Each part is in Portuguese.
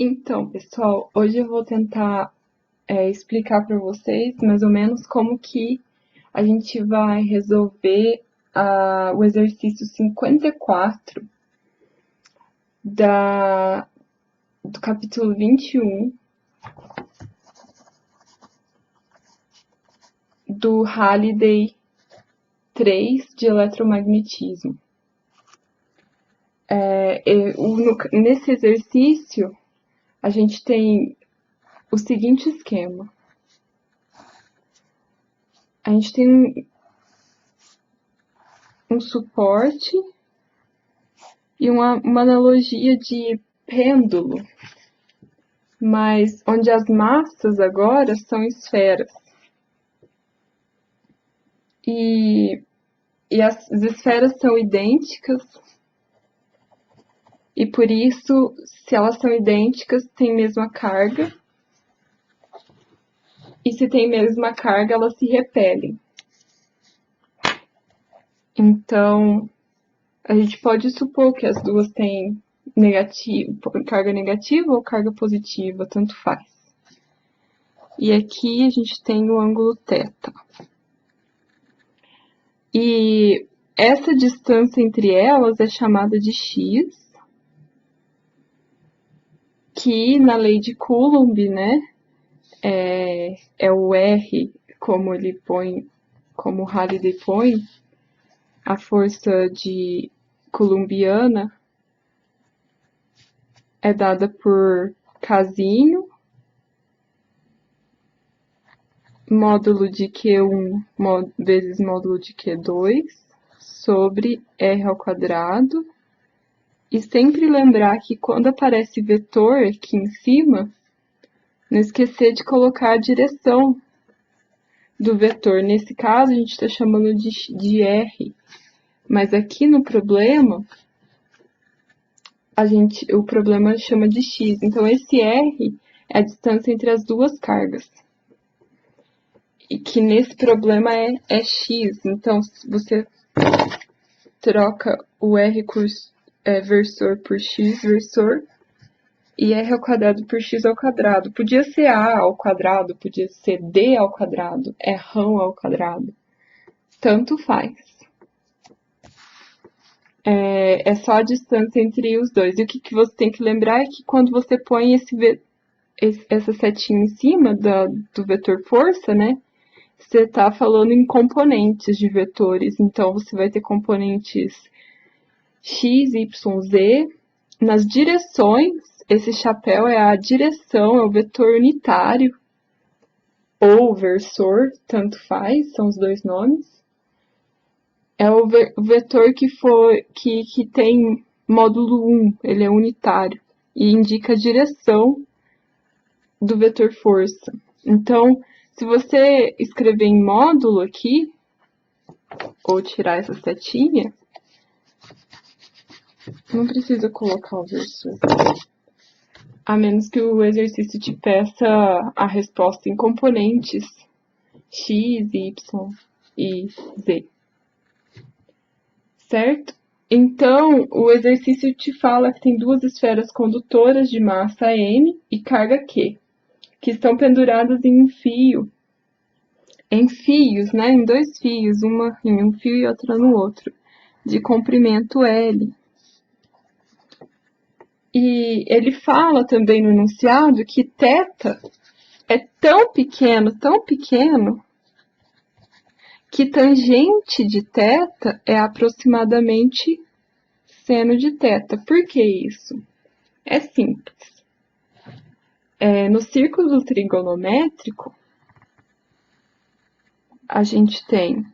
Então, pessoal, hoje eu vou tentar explicar para vocês mais ou menos como que a gente vai resolver o exercício 54 do capítulo 21 do Halliday 3 de eletromagnetismo. Nesse exercício, a gente tem o seguinte esquema. A gente tem um suporte e uma analogia de pêndulo, mas onde as massas agora são esferas. E as esferas são idênticas, e por isso, se elas são idênticas, têm mesma carga, e se tem mesma carga, elas se repelem. Então, a gente pode supor que as duas têm carga negativa ou carga positiva, tanto faz. E aqui a gente tem o ângulo θ. E essa distância entre elas é chamada de x, que na lei de Coulomb, né, é o R, como o Halliday põe, a força de coulombiana é dada por Kzinho, módulo de Q1 vezes módulo de Q2, sobre R ao quadrado. E sempre lembrar que quando aparece vetor aqui em cima, não esquecer de colocar a direção do vetor. Nesse caso, a gente está chamando de R. Mas aqui no problema, o problema chama de x. Então, esse R é a distância entre as duas cargas. E que nesse problema é x. Então, você troca o R versor por x versor e R ao quadrado por x ao quadrado. Podia ser A ao quadrado, podia ser D ao quadrado, é rão ao quadrado. Tanto faz. É só a distância entre os dois. E o que você tem que lembrar é que quando você põe essa setinha em cima do vetor força, né? Você está falando em componentes de vetores. Então, você vai ter componentes x, y, z. Nas direções, esse chapéu é a direção, é o vetor unitário, ou versor, tanto faz, são os dois nomes. É o vetor que tem módulo 1, ele é unitário, e indica a direção do vetor força. Então, se você escrever em módulo aqui, ou tirar essa setinha, não precisa colocar o versor. A menos que o exercício te peça a resposta em componentes x, y e z. Certo? Então, o exercício te fala que tem duas esferas condutoras de massa m e carga q, que estão penduradas em um fio, em fios, né? Em dois fios, uma em um fio e outra no outro, de comprimento L. E ele fala também no enunciado que θ é tão pequeno, que tangente de θ é aproximadamente seno de θ. Por que isso? É simples. No círculo trigonométrico, a gente tem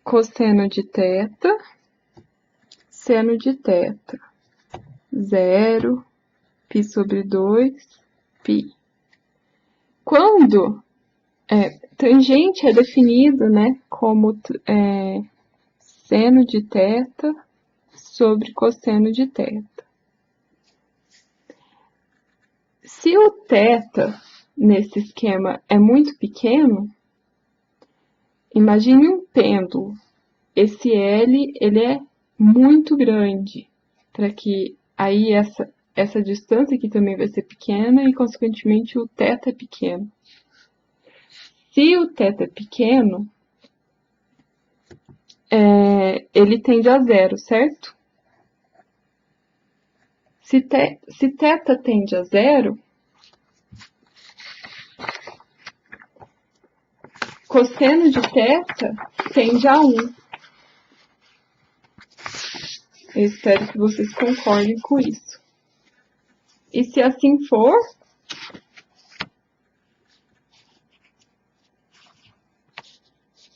cosseno de θ, seno de θ, 0, π sobre 2, π. Quando tangente é definido, né, como seno de θ sobre cosseno de θ. Se o θ nesse esquema é muito pequeno, imagine um pêndulo. Esse L ele é muito grande. para que aí essa distância aqui também vai ser pequena e, consequentemente, o θ é pequeno. Se o θ é pequeno, ele tende a zero, certo? Se θ tende a zero, cosseno de θ tende a 1. Eu espero que vocês concordem com isso. E se assim for,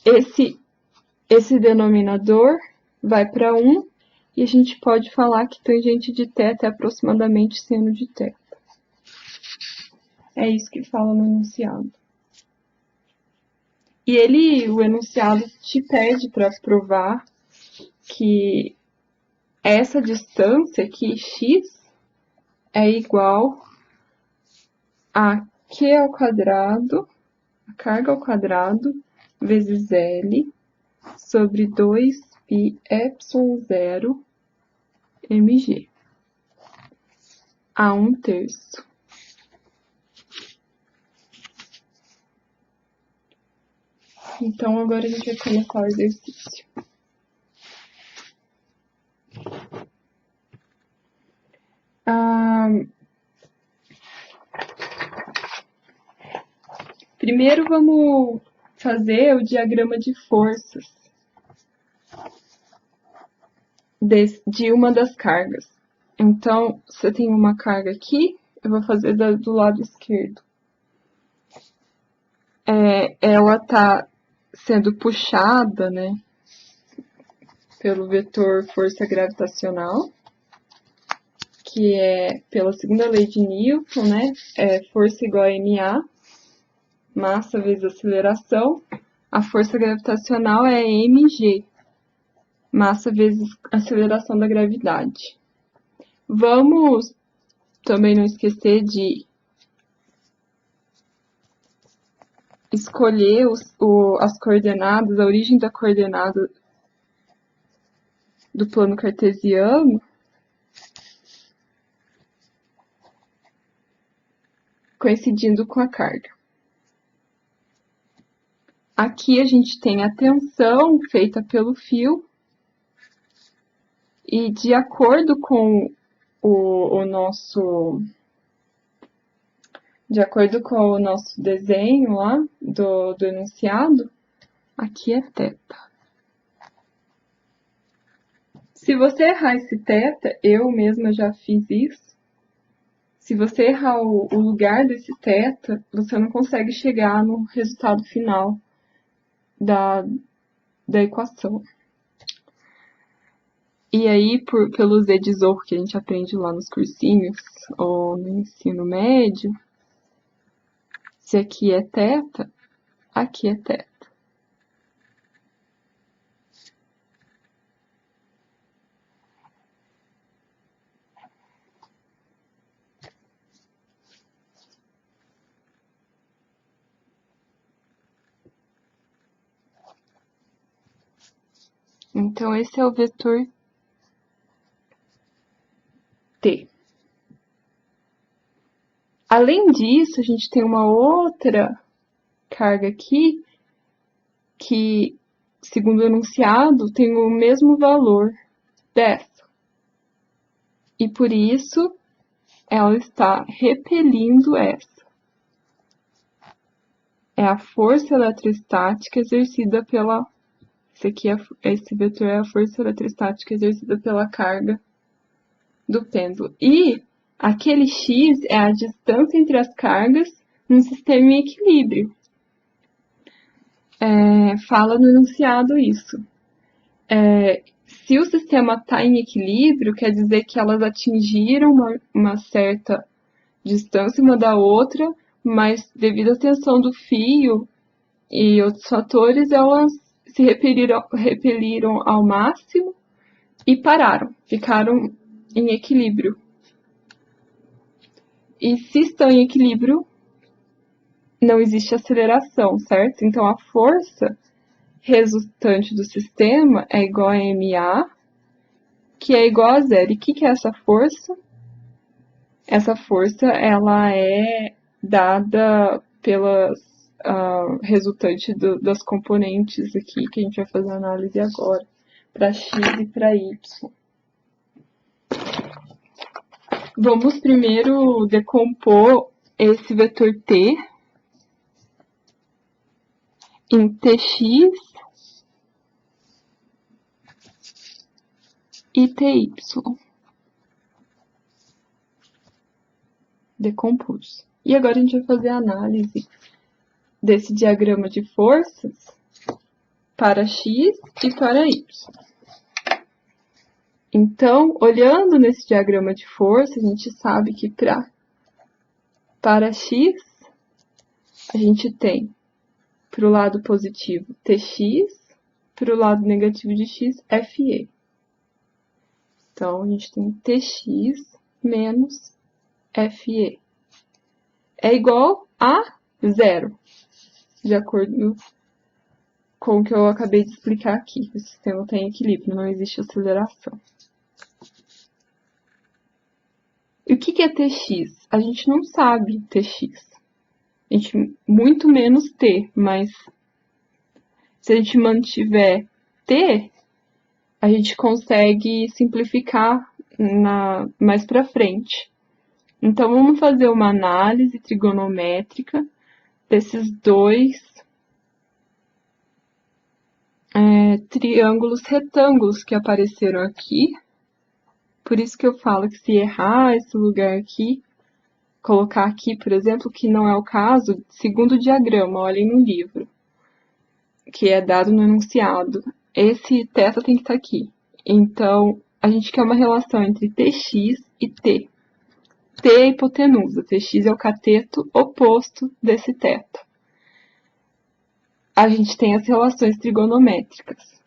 esse denominador vai para 1 e a gente pode falar que tangente de θ é aproximadamente seno de θ. É isso que fala no enunciado. E o enunciado te pede para provar que essa distância aqui, x, é igual a q ao quadrado, a carga ao quadrado, vezes L, sobre 2π ε0 mg, a 1/3. Então, agora a gente vai começar o exercício. Primeiro, vamos fazer o diagrama de forças de uma das cargas. Então, você tem uma carga aqui, eu vou fazer do lado esquerdo. Ela está sendo puxada, né, pelo vetor força gravitacional, que é pela segunda lei de Newton, né, força igual a ma, massa vezes aceleração. A força gravitacional é mg, massa vezes aceleração da gravidade. Vamos também não esquecer de escolher as coordenadas, a origem da coordenada do plano cartesiano, coincidindo com a carga. Aqui a gente tem a tensão feita pelo fio, e de acordo com o nosso desenho lá do enunciado, aqui é θ. Se você errar esse θ, eu mesma já fiz isso, se você errar o lugar desse θ, você não consegue chegar no resultado final da equação. E aí, pelo Z de Zorro que a gente aprende lá nos cursinhos, ou no ensino médio, se aqui é θ, aqui é θ. Então, esse é o vetor T. Além disso, a gente tem uma outra carga aqui que, segundo o enunciado, tem o mesmo valor dessa. E por isso, ela está repelindo essa. É a força eletrostática exercida pela... Esse vetor é a força eletrostática exercida pela carga do pêndulo. E aquele x é a distância entre as cargas num sistema em equilíbrio. Fala no enunciado isso. Se o sistema está em equilíbrio, quer dizer que elas atingiram uma certa distância uma da outra, mas devido à tensão do fio e outros fatores, elas se repeliram ao máximo e pararam, ficaram em equilíbrio. E se estão em equilíbrio, não existe aceleração, certo? Então, a força resultante do sistema é igual a ma, que é igual a zero. E o que é essa força? Essa força, ela é dada pelas resultantes das componentes aqui, que a gente vai fazer a análise agora, para x e para y. Vamos primeiro decompor esse vetor t em tx e ty. Decompus. E agora a gente vai fazer a análise desse diagrama de forças para x e para y. Então, olhando nesse diagrama de força, a gente sabe que para x, a gente tem para o lado positivo tx, para o lado negativo de x, fe. Então, a gente tem tx menos fe. É igual a zero, de acordo com o que eu acabei de explicar aqui. O sistema está em equilíbrio, não existe aceleração. E o que é Tx? A gente não sabe Tx. A gente, muito menos T, mas se a gente mantiver T, a gente consegue simplificar mais para frente. Então, vamos fazer uma análise trigonométrica desses dois triângulos retângulos que apareceram aqui. Por isso que eu falo que se errar esse lugar aqui, colocar aqui, por exemplo, que não é o caso, segundo o diagrama, olhem no livro, que é dado no enunciado. Esse θ tem que estar aqui. Então, a gente quer uma relação entre Tx e T. T é a hipotenusa, Tx é o cateto oposto desse θ. A gente tem as relações trigonométricas.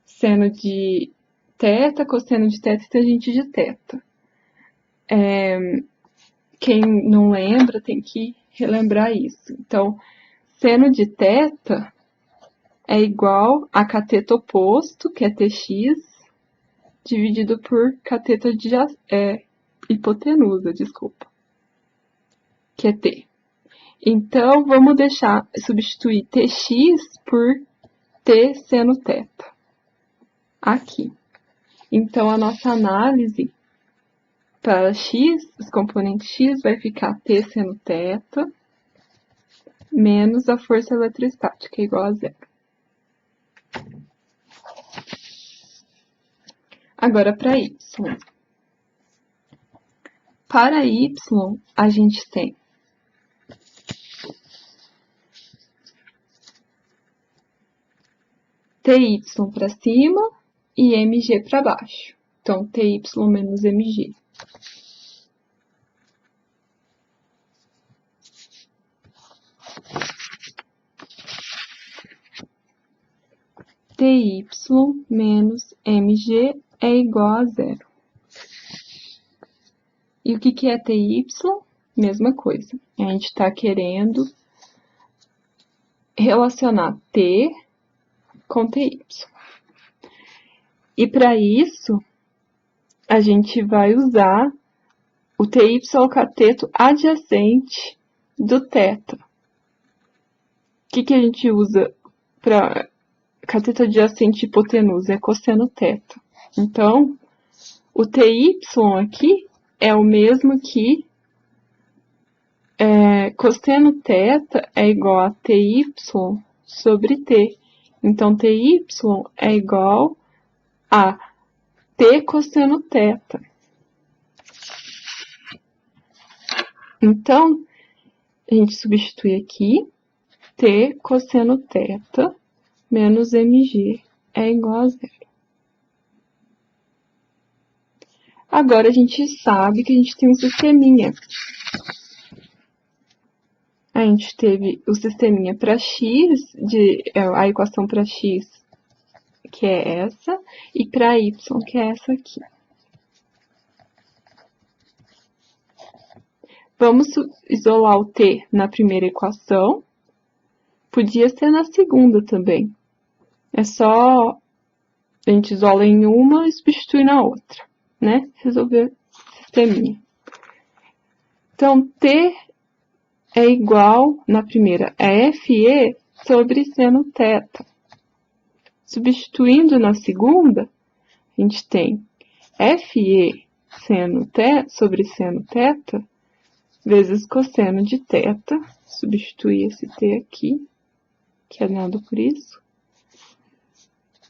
Seno de θ, cosseno de θ e tangente de θ. Quem não lembra tem que relembrar isso. Então, seno de θ é igual a cateto oposto, que é Tx, dividido por cateto de hipotenusa, desculpa, que é T. Então, vamos substituir Tx por T seno θ. Aqui. Então, a nossa análise para x, os componentes x, vai ficar T seno θ menos a força eletrostática, igual a zero. Agora, para y. Para y, a gente tem ty para cima e mg para baixo. Então, ty menos mg. Ty menos mg é igual a zero. E o que é ty? Mesma coisa. A gente está querendo relacionar t com ty. E para isso, a gente vai usar o ty ao cateto adjacente do θ. O que a gente usa para cateto adjacente hipotenusa? É cosseno θ. Então, o ty aqui é o mesmo que cosseno θ é igual a ty sobre t. Então, ty é igual a t cosseno θ. Então, a gente substitui aqui t cosseno θ menos mg é igual a zero. Agora, a gente sabe que a gente tem um sisteminha. A gente teve o sisteminha para x, a equação para x, que é essa, e para y, que é essa aqui. Vamos isolar o t na primeira equação. Podia ser na segunda também. É só A gente isola em uma e substitui na outra, né? Resolver o sisteminha. Então, T é igual, na primeira, a FE sobre seno θ. Substituindo na segunda, a gente tem FE seno θ sobre seno θ vezes cosseno de θ. Substituir esse T aqui, que é dado por isso.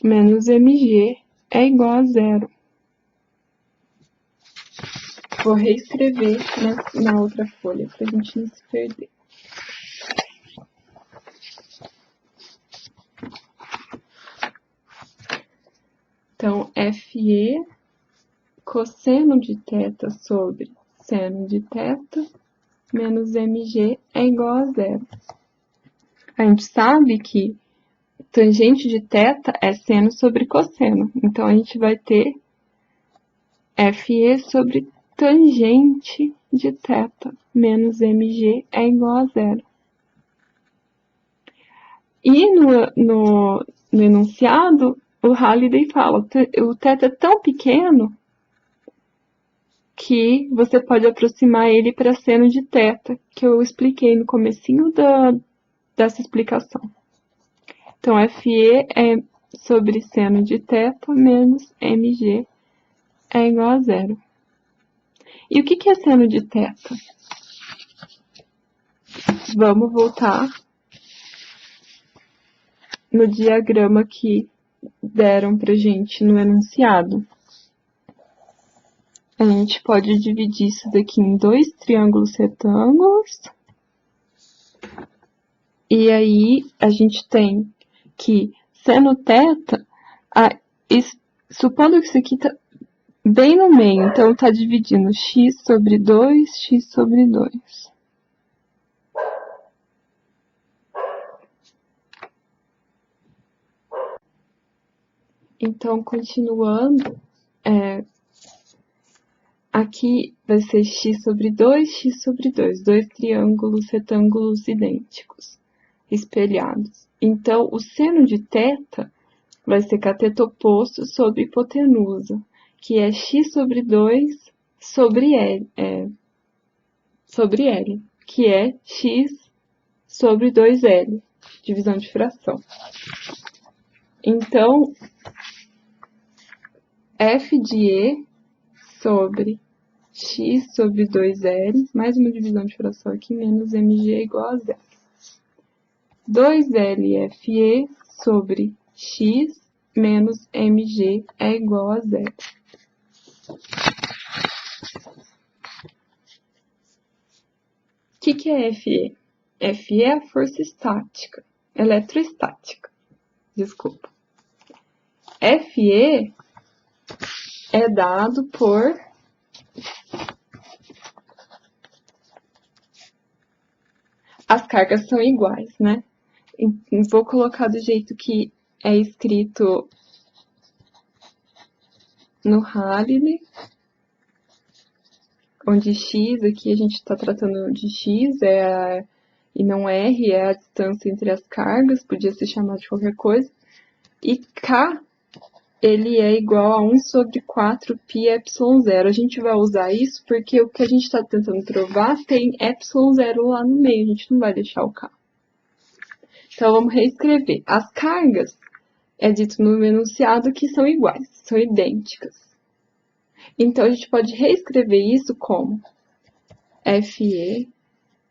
Menos mg é igual a zero. Vou reescrever na outra folha, para a gente não se perder. Então, FE cosseno de θ sobre seno de θ menos mg é igual a zero. A gente sabe que tangente de θ é seno sobre cosseno. Então, a gente vai ter FE sobre tangente de θ menos mg é igual a zero. E no enunciado, o Halliday fala, o θ é tão pequeno que você pode aproximar ele para seno de θ, que eu expliquei no comecinho dessa explicação. Então, FE é sobre seno de θ menos mg é igual a zero. E o que é seno de θ? Vamos voltar no diagrama que deram pra gente no enunciado. A gente pode dividir isso daqui em dois triângulos retângulos. E aí, a gente tem que seno θ, supondo que isso aqui tá bem no meio, então tá dividindo x sobre 2, x sobre 2. Então, continuando, aqui vai ser x sobre 2, x sobre 2, dois triângulos retângulos idênticos, espelhados. Então, o seno de θ vai ser cateto oposto sobre hipotenusa, que é x sobre 2 sobre L, que é x sobre 2L, divisão de fração. Então, f de E sobre x sobre 2L, mais uma divisão de fração aqui, menos mg é igual a zero. 2LFE sobre x menos mg é igual a zero. O que é FE? FE é a força estática, eletrostática, desculpa. FE é dado por as cargas são iguais, né? Vou colocar do jeito que é escrito no Halliday, onde x aqui a gente está tratando de x e não r, é a distância entre as cargas, podia ser chamado de qualquer coisa. E k, ele é igual a 1 sobre 4 πε0. A gente vai usar isso porque o que a gente está tentando provar tem ε0 lá no meio, a gente não vai deixar o k. Então, vamos reescrever. As cargas, é dito no enunciado que são iguais, são idênticas. Então, a gente pode reescrever isso como FE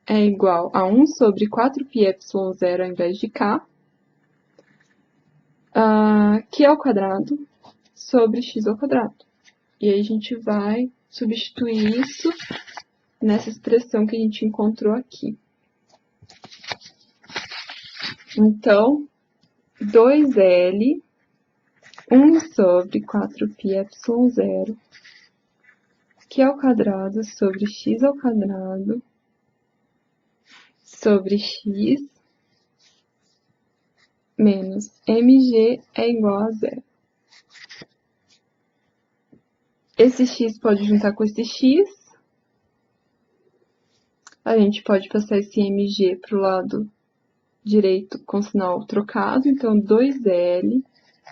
é igual a 1 sobre 4 πε0 ao invés de k, que é ao quadrado, sobre x ao quadrado. E aí, a gente vai substituir isso nessa expressão que a gente encontrou aqui. Então, 2L, 1 sobre 4 πε0, que é ao quadrado sobre x ao quadrado, sobre x, menos mg é igual a zero. Esse x pode juntar com esse x. A gente pode passar esse mg para o lado direito com sinal trocado. Então, 2L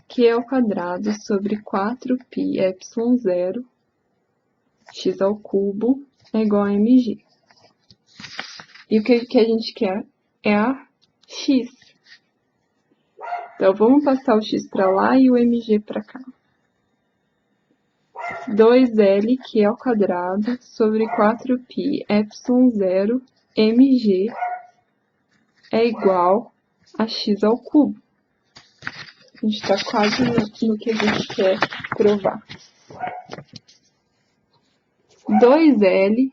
Q ao quadrado sobre 4πε0 x ao cubo é igual a mg. E o que a gente quer é a x. Então, vamos passar o x para lá e o mg para cá. 2L Q ao quadrado sobre 4πε0 mg é igual a x ao cubo. A gente está quase no que a gente quer provar. 2L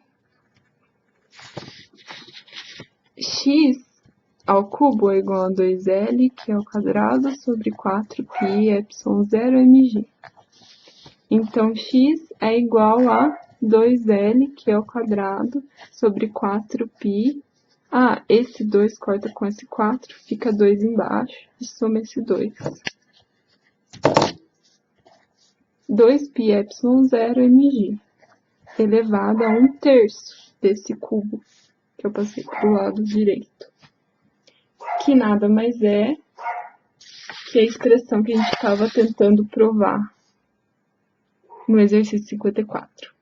x ao cubo é igual a 2L Q ao quadrado sobre 4πε0 mg. Então, x é igual a 2L Q ao quadrado sobre 4π. Ah, esse 2 corta com esse 4, fica 2 embaixo e soma esse 2. 2πε0 mg elevado a 1/3 desse cubo que eu passei para o lado direito. Que nada mais é que a expressão que a gente estava tentando provar no exercício 54.